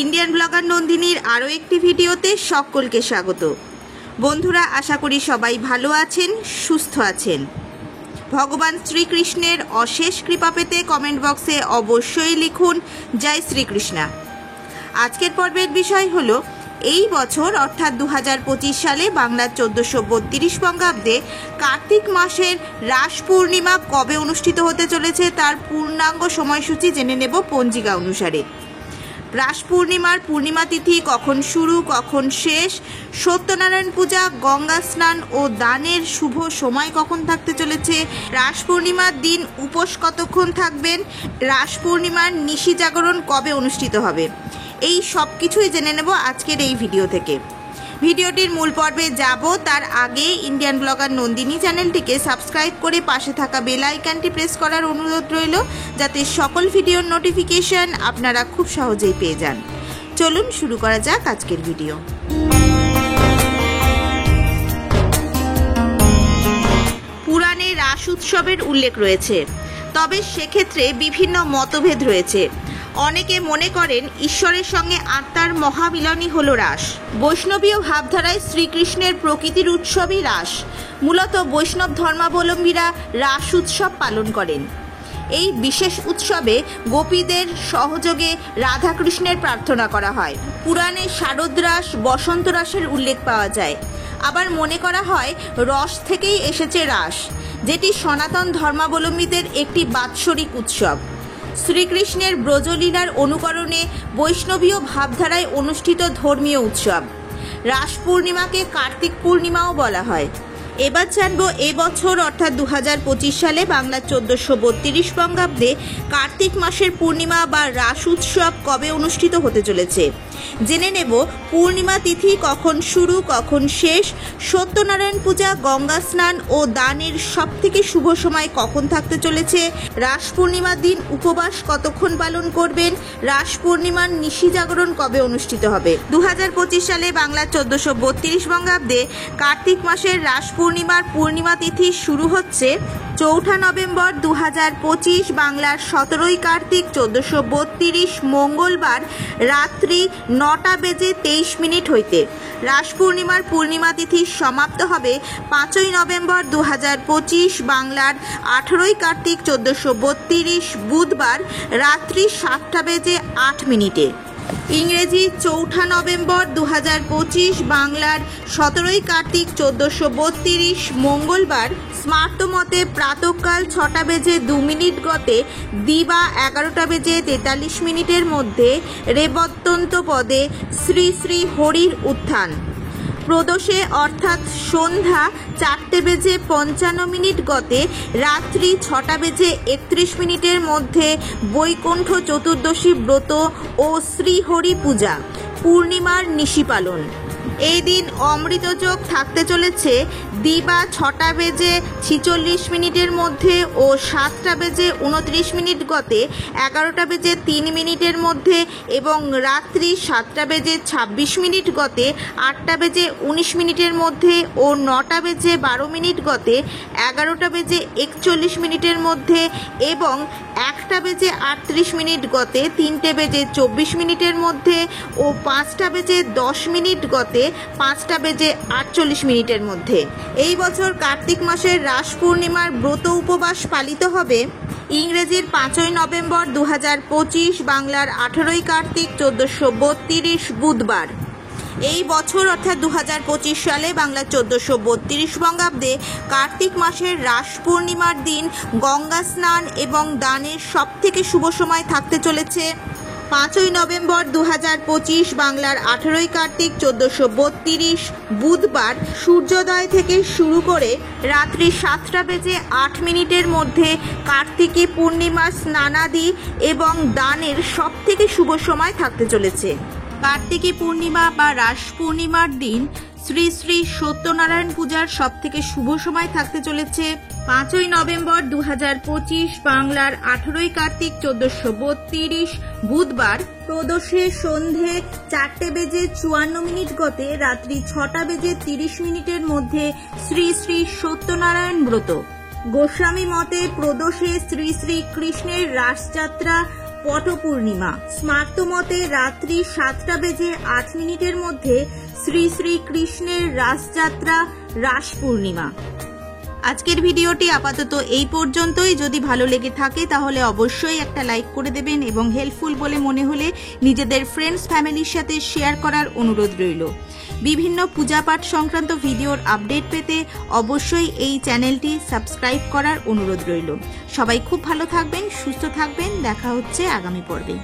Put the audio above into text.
Indian blogger নন্দিনীর আরও একটি ভিডিওতে সকলকে স্বাগত। বন্ধুরা, আশা করি সবাই ভালো আছেন, সুস্থ আছেন। ভগবান শ্রীকৃষ্ণের অশেষ কৃপা পেতে কমেন্ট বক্সে অবশ্যই লিখুন জয় শ্রীকৃষ্ণা। আজকের পর্বের বিষয় হলো এই বছর অর্থাৎ 2025 সালে বাংলার 1432 বঙ্গাব্দে কার্তিক মাসের রাস পূর্ণিমা কবে অনুষ্ঠিত হতে চলেছে তার পূর্ণাঙ্গ সময়সূচি জেনে নেব পঞ্জিকা অনুসারে। রাস পূর্ণিমার পূর্ণিমা তিথি কখন শুরু কখন শেষ, সত্যনারায়ণ পূজা, গঙ্গা স্নান ও দানের শুভ সময় কখন থাকতে চলেছে, রাস পূর্ণিমার দিন উপোস কতক্ষণ থাকবেন, রাস পূর্ণিমার নিশি জাগরণ কবে অনুষ্ঠিত হবে, এই সব কিছুই জেনে নেব আজকের এই ভিডিও থেকে। ভিডিওটির মূল পর্বে যাব তার আগে ইন্ডিয়ান ব্লগার নন্দিনী চ্যানেলটিকে সাবস্ক্রাইব করে পাশে থাকা বেল আইকনটি প্রেস করার অনুরোধ রইল, যাতে সকল ভিডিওর নোটিফিকেশন আপনারা খুব সহজেই পেয়ে যান। চলুন শুরু করা যাক আজকের ভিডিও। পুরাণে রাস উৎসবের উল্লেখ রয়েছে, তবে সেক্ষেত্রে বিভিন্ন মতভেদ রয়েছে। অনেকে মনে করেন ঈশ্বরের সঙ্গে আত্মার মহামিলনই হল রাস। বৈষ্ণবীয় ভাবধারায় শ্রীকৃষ্ণের প্রকৃতির উৎসবই রাস। মূলত বৈষ্ণব ধর্মাবলম্বীরা রাস উৎসব পালন করেন। এই বিশেষ উৎসবে গোপীদের সহযোগে রাধাকৃষ্ণের প্রার্থনা করা হয়। পুরাণে শারদ রাস, বসন্ত রাসের উল্লেখ পাওয়া যায়। আবার মনে করা হয় রস থেকেই এসেছে রাস, যেটি সনাতন ধর্মাবলম্বীদের একটি বাৎসরিক উৎসব। শ্রীকৃষ্ণের ব্রজলীলার অনুকরণে বৈষ্ণবীয় ভাবধারায় অনুষ্ঠিত ধর্মীয় উৎসব। রাস পূর্ণিমাকে কার্তিক পূর্ণিমাও বলা হয়। এবার জানব এবছর অর্থাৎ 2025 সালে বাংলা 1432 বঙ্গাব্দে কার্তিক মাসের পূর্ণিমা বা রাস উৎসব কবে অনুষ্ঠিত হতে চলেছে। জেনে নেব পূর্ণিমা তিথি কখন শুরু কখন শেষ, সত্যনারায়ণ পূজা, গঙ্গা স্নান ও দানের সবথেকে শুভ সময় কখন থাকতে চলেছে, রাস পূর্ণিমার দিন উপবাস কতক্ষণ পালন করবেন, রাস পূর্ণিমার নিশি জাগরণ কবে অনুষ্ঠিত হবে। 2025 সালে বাংলা 1432 বঙ্গাব্দে কার্তিক মাসের রাস পূর্ণিমার পূর্ণিমা তিথি শুরু হচ্ছে 4 নভেম্বর 2025 বাংলার 17 কার্তিক 1432 মঙ্গলবার রাত্রি 9:23 হইতে। রাস পূর্ণিমার পূর্ণিমা তিথি সমাপ্ত হবে 5 নভেম্বর 2025 বাংলার 18 কার্তিক 1432 বুধবার রাত্রি 7:08। ইংরেজি 4 নভেম্বর 2025 বাংলার 17 কার্তিক 1432 মঙ্গলবার স্মার্ত মতে প্রাতঃকাল 6:02 গতে দিবা 11:43 মধ্যে রেবত্যন্ত পদে শ্রী শ্রী হরির উত্থান। প্রদোষে অর্থাৎ সন্ধ্যা 4:55 গতে রাত্রি 6:31 মধ্যে বৈকুণ্ঠ চতুর্দশী ব্রত ও শ্রীহরি পূজা, পূর্ণিমার নিশি পালন। এই দিন অমৃতযোগ থাকতে চলেছে দিবা 6:46 মধ্যে ও 7:29 গতে 11:03 মধ্যে এবং রাত্রি 7:26 গতে 8:19 মধ্যে ও 9:12 গতে 11:41 মধ্যে এবং 1:38 গতে 3:24 মধ্যে ও 5:10 গতে 5:48 মধ্যে। এই বছর কার্তিক মাসের রাস পূর্ণিমার ব্রত উপবাস পালিত হবে ইংরেজির 5 নভেম্বর 2025 বাংলার 18 কার্তিক 1432 বুধবার। এই বছর অর্থাৎ 2025 সালে বাংলা 1432 বঙ্গাব্দে কার্তিক মাসের রাস পূর্ণিমার দিন গঙ্গা স্নান এবং দানের সবথেকে শুভ সময় থাকতে চলেছে 5 নভেম্বর 2025 বাংলার 18 কার্তিক 1432 বুধবার সূর্যোদয় থেকে শুরু করে রাত্রি 7:08 মধ্যে কার্তিকী পূর্ণিমা স্নানাদি এবং দানের সবথেকে শুভ সময় থাকতে চলেছে। কার্তিকী পূর্ণিমা বা রাস পূর্ণিমার দিন শ্রী শ্রী সত্যনারায়ণ পূজার সবথেকে শুভ সময় থাকতে চলেছে 5 নভেম্বর 2025 বাংলার 18 কার্তিক 1432 বুধবার প্রদোষে সন্ধে 4:54 গতে রাত্রি 6:30 মধ্যে শ্রী শ্রী সত্যনারায়ণ ব্রত। গোস্বামী মতে প্রদোষে শ্রী শ্রী কৃষ্ণের রাসযাত্রা পটপূর্ণিমা। স্মার্ত মতে রাত্রি 7টা বেজে 8 মিনিটের মধ্যে শ্রী শ্রী কৃষ্ণের রাসযাত্রা রাস পূর্ণিমা। আজকের ভিডিওটি আপাতত এই পর্যন্তই। যদি ভালো লেগে থাকে তাহলে অবশ্যই একটা লাইক করে দেবেন এবং হেল্পফুল বলে মনে হলে নিজেদের ফ্রেন্ডস ফ্যামিলির সাথে শেয়ার করার অনুরোধ রইল। বিভিন্ন পূজাপাঠ সংক্রান্ত ভিডিওর আপডেট পেতে অবশ্যই এই চ্যানেলটি সাবস্ক্রাইব করার অনুরোধ রইল। সবাই খুব ভালো থাকবেন, সুস্থ থাকবেন। দেখা হচ্ছে আগামী পর্বে।